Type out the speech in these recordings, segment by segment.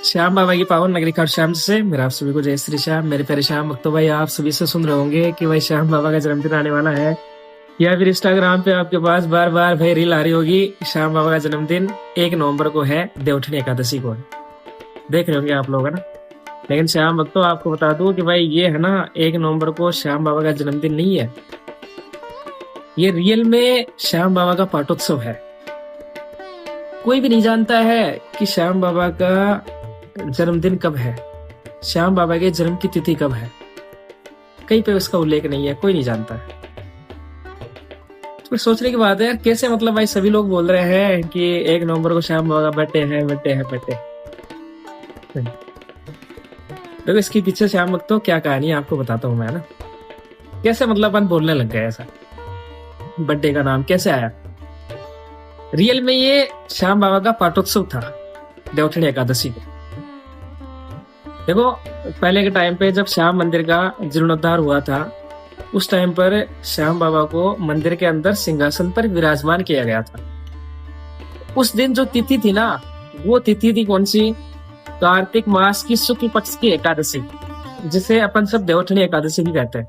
श्याम बाबा की पावन नगरी खाटू श्याम से मेरा आप सभी को जय श्री श्याम। मेरे प्यारे श्याम भक्तों, भाई आप सभी से सुन रहे होंगे कि भाई श्याम बाबा का जन्मदिन आने वाला है, या फिर इंस्टाग्राम पे आपके पास बार बार भाई रील आ रही होगी। श्याम बाबा का जन्मदिन 1 नवंबर को है, देवउठनी एकादशी को है, देख रहे होंगे आप लोग, है ना। लेकिन श्याम भक्तों, आपको बता दूं कि भाई ये है ना 1 नवंबर को श्याम बाबा का जन्मदिन नहीं है, ये रियल में श्याम बाबा का पाटोत्सव है। कोई भी नहीं जानता है कि श्याम बाबा का जन्मदिन कब है, श्याम बाबा के जन्म की तिथि कब है, कहीं पे उसका उल्लेख नहीं है, कोई नहीं जानता है। तो सोचने की बात है, कैसे मतलब भाई सभी लोग बोल रहे हैं कि 1 नवंबर को श्याम बाबा का बर्थडे है, बर्थडे है, बर्थडे। देखो इसके पीछे श्याम भक्तों क्या कहानी है आपको बताता हूँ मैं, ना कैसे मतलब अपन बोलने लग गए, ऐसा बर्थडे का नाम कैसे आया। रियल में ये श्याम बाबा का पाटोत्सव था, देवउठनी एकादशी को। देखो पहले के टाइम पे जब श्याम मंदिर का जीर्णोद्धार हुआ था, उस टाइम पर श्याम बाबा को मंदिर के अंदर सिंहासन पर विराजमान किया गया था। उस दिन जो तिथि थी ना, वो तिथि थी कौन सी, कार्तिक मास की शुक्ल पक्ष की एकादशी, जिसे अपन सब देवउठनी एकादशी भी कहते हैं।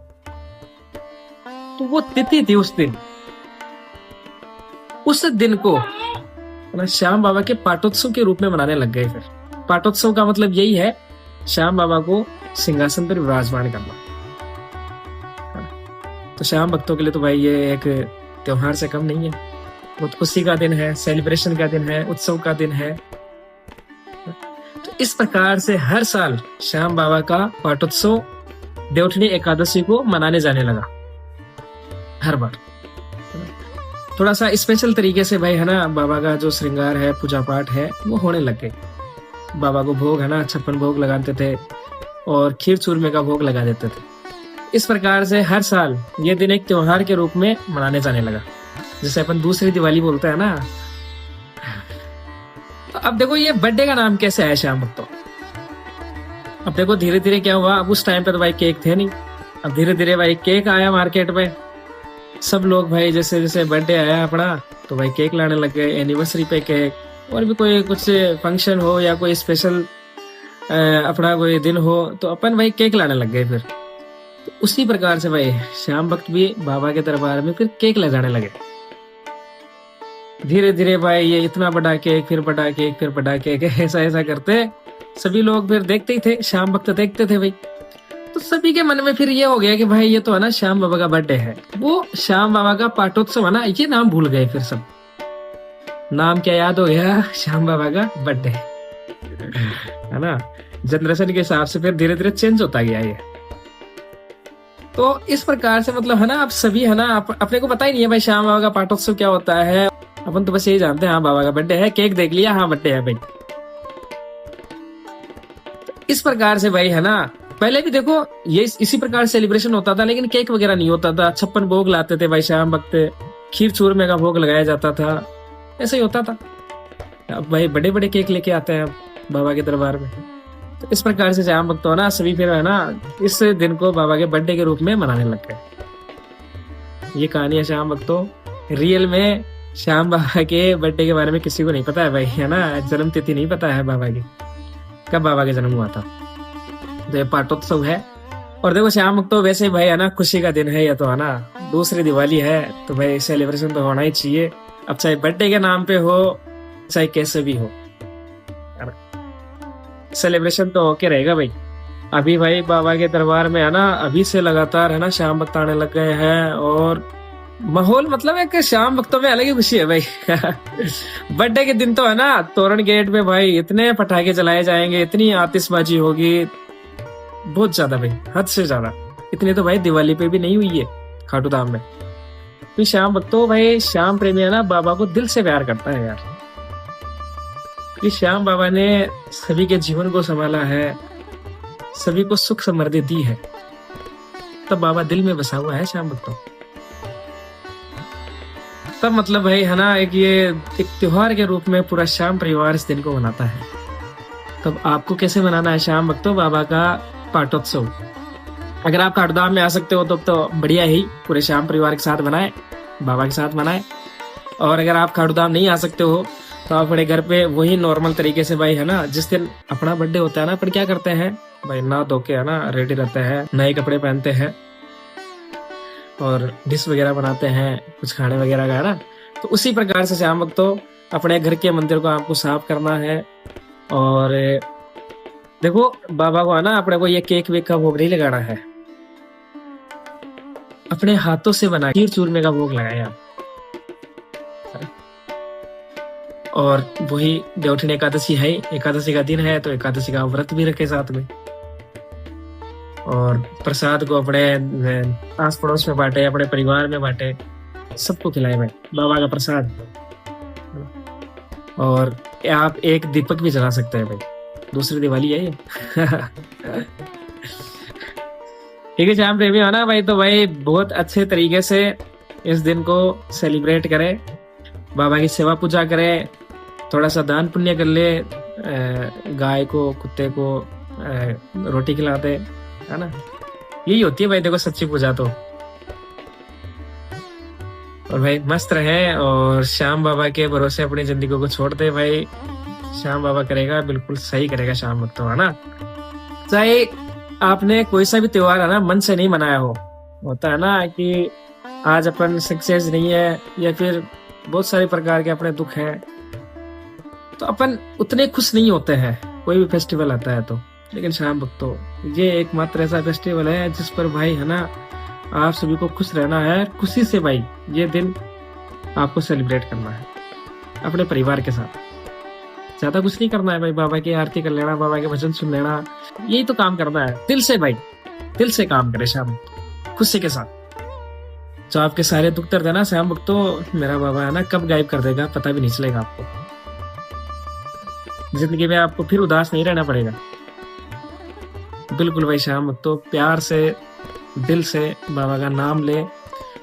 तो वो तिथि थी उस दिन, उस दिन को श्याम बाबा के पाटोत्सव के रूप में मनाने लग गए। फिर पाटोत्सव का मतलब यही है, श्याम बाबा को सिंहासन पर विराजमान करना। तो श्याम भक्तों के लिए तो भाई ये एक त्योहार से कम नहीं है, बहुत खुशी का दिन है, सेलिब्रेशन का दिन है, उत्सव का दिन है। तो इस प्रकार से हर साल श्याम बाबा का पाटोत्सव देवउठनी एकादशी को मनाने जाने लगा, हर बार थोड़ा सा स्पेशल तरीके से भाई, है ना। बाबा का जो श्रृंगार है, पूजा पाठ है, वो होने लग गए। बाबा को भोग, है ना, 56 भोग लगाते थे और खीर चूरमे का भोग लगा देते थे। इस प्रकार से हर साल ये दिन एक त्योहार के रूप में मनाने जाने लगा, जैसे अपन दूसरी दिवाली बोलते हैं ना। तो अब देखो ये बर्थडे का नाम कैसे आया श्याम भक्तों। अब देखो धीरे धीरे क्या हुआ, अब उस टाइम पे तो भाई केक थे नहीं, अब धीरे धीरे भाई केक आया मार्केट में। सब लोग भाई जैसे जैसे बर्थडे आया अपना, तो भाई केक लाने लग गए, एनिवर्सरी पे केक, और भी कोई कुछ फंक्शन हो या कोई स्पेशल अपना कोई दिन हो, तो अपन भाई केक लाने लग गए। फिर तो उसी प्रकार से भाई श्याम भक्त भी बाबा के दरबार में फिर केक ले जाने लगे। धीरे धीरे भाई ये इतना बड़ा केक, फिर बड़ा केक, फिर बड़ा केक, ऐसा ऐसा करते सभी लोग फिर देखते ही थे, श्याम भक्त देखते थे भाई। तो सभी के मन में फिर ये हो गया कि भाई ये तो है ना श्याम बाबा का बर्थडे है, वो श्याम बाबा का पाटोत्सव है ना, ये नाम भूल गए। फिर सब नाम क्या याद हो गया, श्याम बाबा का बर्थडे, है ना। जनरेशन के हिसाब से फिर धीरे धीरे चेंज होता गया ये। तो इस प्रकार से मतलब है ना, आप सभी है ना, अपने को पता ही नहीं है भाई श्याम बाबा का पाटोत्सव क्या होता है। अपन तो बस यही जानते हैं, हाँ बाबा का बर्थडे है, केक देख लिया, हाँ बर्थडे है भाई। इस प्रकार से भाई है ना, पहले भी देखो ये इसी प्रकार सेलिब्रेशन होता था, लेकिन केक वगैरह नहीं होता था। 56 भोग लाते थे भाई श्याम भक्त, खीर चूरमे का भोग लगाया जाता था, ऐसा ही होता था। अब भाई बड़े बड़े केक लेके आते हैं अब बाबा के दरबार में। तो इस प्रकार से श्याम भक्त ना सभी फिर है ना इस दिन को बाबा के बर्थडे के रूप में मनाने लग गए। ये कहानी है श्याम भक्तों। रियल में श्याम बाबा के बर्थडे के बारे में किसी को नहीं पता है भाई, है ना। जन्म तिथि नहीं पता है बाबा की, कब बाबा का जन्म हुआ था। तो ये पाटोत्सव है। और देखो श्याम भक्तों वैसे भाई है ना, खुशी का दिन है ये तो, है ना। दूसरी दिवाली है तो भाई सेलिब्रेशन तो होना ही चाहिए, अब चाहे बर्थडे के नाम पे हो चाहे कैसे भी हो, सेलिब्रेशन तो होके रहेगा भाई। अभी भाई बाबा के दरबार में है ना, अभी से लगातार है ना श्याम भक्त आने लग गए हैं, और माहौल मतलब है कि श्याम भक्तों में अलग ही खुशी है भाई। बर्थडे के दिन तो है ना, तोरण गेट पे भाई इतने पटाखे जलाए जाएंगे, इतनी आतिशबाजी होगी, बहुत ज्यादा भाई, हद से ज्यादा। इतनी तो भाई दिवाली पे भी नहीं हुई है खाटू धाम में। तो श्याम भक्तों भाई, श्याम प्रेमी है ना, बाबा को दिल से प्यार करता है यार। कि श्याम बाबा ने सभी के जीवन को संभाला है, सभी को सुख समृद्धि दी है, तब बाबा दिल में बसा हुआ है श्याम भक्तों। तब मतलब भाई है ना, एक ये एक त्योहार के रूप में पूरा श्याम परिवार इस दिन को मनाता है। तब आपको कैसे मनाना है श्याम भक्तों बाबा का पाटोत्सव। अगर आप खाटू धाम में आ सकते हो तो बढ़िया ही, पूरे श्याम परिवार के साथ मनाए, बाबा के साथ मनाए। और अगर आप खाटू धाम नहीं आ सकते हो तो अपने घर पे वही नॉर्मल तरीके से भाई है ना, जिस दिन अपना बर्थडे होता है ना, अपन क्या करते हैं भाई, नहा धो के है ना रेडी रहते हैं, नए कपड़े पहनते हैं और डिश वगैरह बनाते हैं, कुछ खाने वगैरह का है ना। तो उसी प्रकार से शाम वक्त तो अपने घर के मंदिर को आपको साफ करना है। और देखो बाबा को है ना, अपने को ये केक वेक का भोग नहीं लगाना है, अपने हाथों से बना खीर चूरमे का भोग लगाए आप। और वही देवउठनी एकादशी है, एकादशी का दिन है तो एकादशी का व्रत भी रखे साथ में। और प्रसाद को अपने आस पड़ोस में बांटे, अपने परिवार में बांटे, सबको खिलाए भाई बाबा का प्रसाद। और आप एक दीपक भी जला सकते हैं भाई, दूसरी दिवाली है ये। ठीक है श्याम प्रेमी हो ना भाई, तो भाई बहुत अच्छे तरीके से इस दिन को सेलिब्रेट करें, बाबा की सेवा पूजा करें, थोड़ा सा दान पुण्य कर ले, गाय को कुत्ते को रोटी खिलाते है ना, यही होती है भाई देखो सच्ची पूजा तो। और भाई मस्त रहे और श्याम बाबा के भरोसे अपनी जिंदगी को छोड़ दे भाई, श्याम बाबा करेगा, बिल्कुल सही करेगा श्याम भक्त है ना। चाहे आपने कोई सा भी त्योहार है ना मन से नहीं मनाया हो, होता है ना कि आज अपन सक्सेस नहीं है या फिर बहुत सारे प्रकार के अपने दुख हैं, तो अपन उतने खुश नहीं होते हैं कोई भी फेस्टिवल आता है तो। लेकिन श्याम भक्तों ये एकमात्र ऐसा फेस्टिवल है जिस पर भाई है ना आप सभी को खुश रहना है, खुशी से भाई ये दिन आपको सेलिब्रेट करना है अपने परिवार के साथ। ज्यादा कुछ नहीं करना है भाई, बाबा की आरती कर लेना, बाबा के भजन सुन लेना, यही तो काम करना है। दिल से भाई, दिल से काम करे श्याम, खुशी के साथ। जो आपके सारे दुख दर्द है ना श्याम भक्तों, मेरा बाबा है ना कब गायब कर देगा पता भी नहीं चलेगा आपको। जिंदगी में आपको फिर उदास नहीं रहना पड़ेगा। बिल्कुल भाई श्याम भक्तों प्यार से दिल से बाबा का नाम ले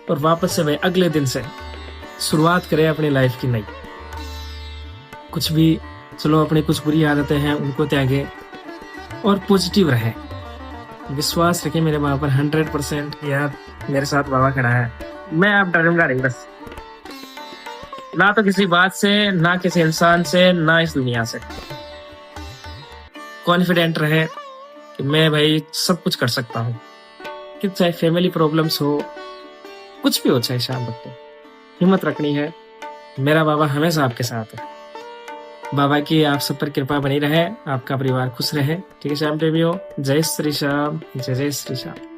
और वापस से भाई अगले दिन से शुरुआत करें अपनी लाइफ की नई। कुछ भी चलो अपनी कुछ बुरी आदतें हैं उनको त्यागे और पॉजिटिव रहे, विश्वास रखें मेरे बाबा पर 100% यार मेरे साथ बाबा खड़ा है, मैं आप डरूंगा नहीं बस, ना तो किसी बात से, ना किसी इंसान से, ना इस दुनिया से। कॉन्फिडेंट रहे कि मैं भाई सब कुछ कर सकता हूँ, कि चाहे फैमिली प्रॉब्लम्स हो, कुछ भी हो, चाहे शाम वक्त हिम्मत रखनी है, मेरा बाबा हमेशा आपके साथ है। बाबा की आप सब पर कृपा बनी रहे, आपका परिवार खुश रहे। ठीक है श्याम प्रेमियों, जय श्री श्याम, जय जय श्री श्याम।